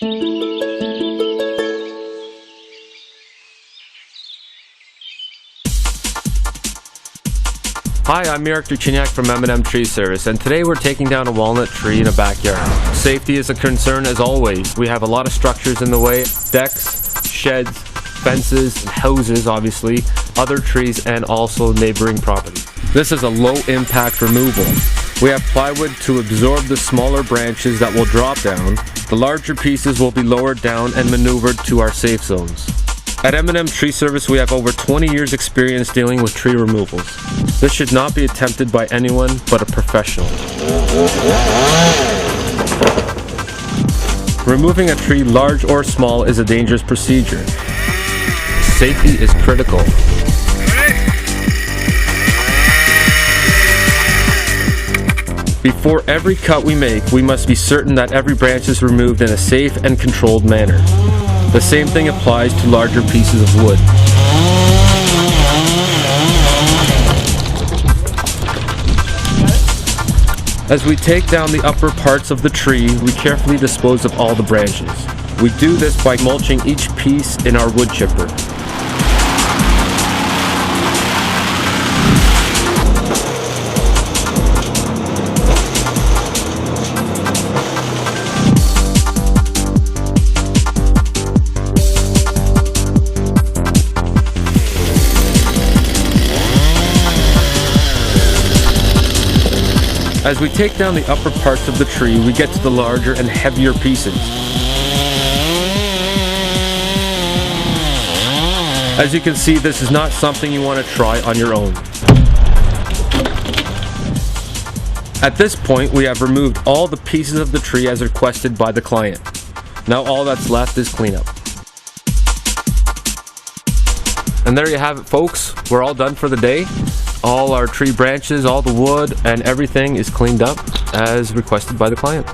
Hi, I'm Mirek Duchignac from M&M Tree Service, and today we're taking down a walnut tree in a backyard. Safety is a concern as always. We have a lot of structures in the way: decks, sheds, fences, houses obviously, other trees, and also neighboring properties. This is a low impact removal. We have plywood to absorb the smaller branches that will drop down. The larger pieces will be lowered down and maneuvered to our safe zones. At M&M Tree Service, we have over 20 years experience dealing with tree removals. This should not be attempted by anyone but a professional. Removing a tree, large or small, is a dangerous procedure. Safety is critical. Before every cut we make, we must be certain that every branch is removed in a safe and controlled manner. The same thing applies to larger pieces of wood. As we take down the upper parts of the tree, we carefully dispose of all the branches. We do this by mulching each piece in our wood chipper. As we take down the upper parts of the tree, we get to the larger and heavier pieces. As you can see, this is not something you want to try on your own. At this point, we have removed all the pieces of the tree as requested by the client. Now all that's left is cleanup. And there you have it, folks. We're all done for the day. All our tree branches, all the wood, and everything is cleaned up as requested by the client.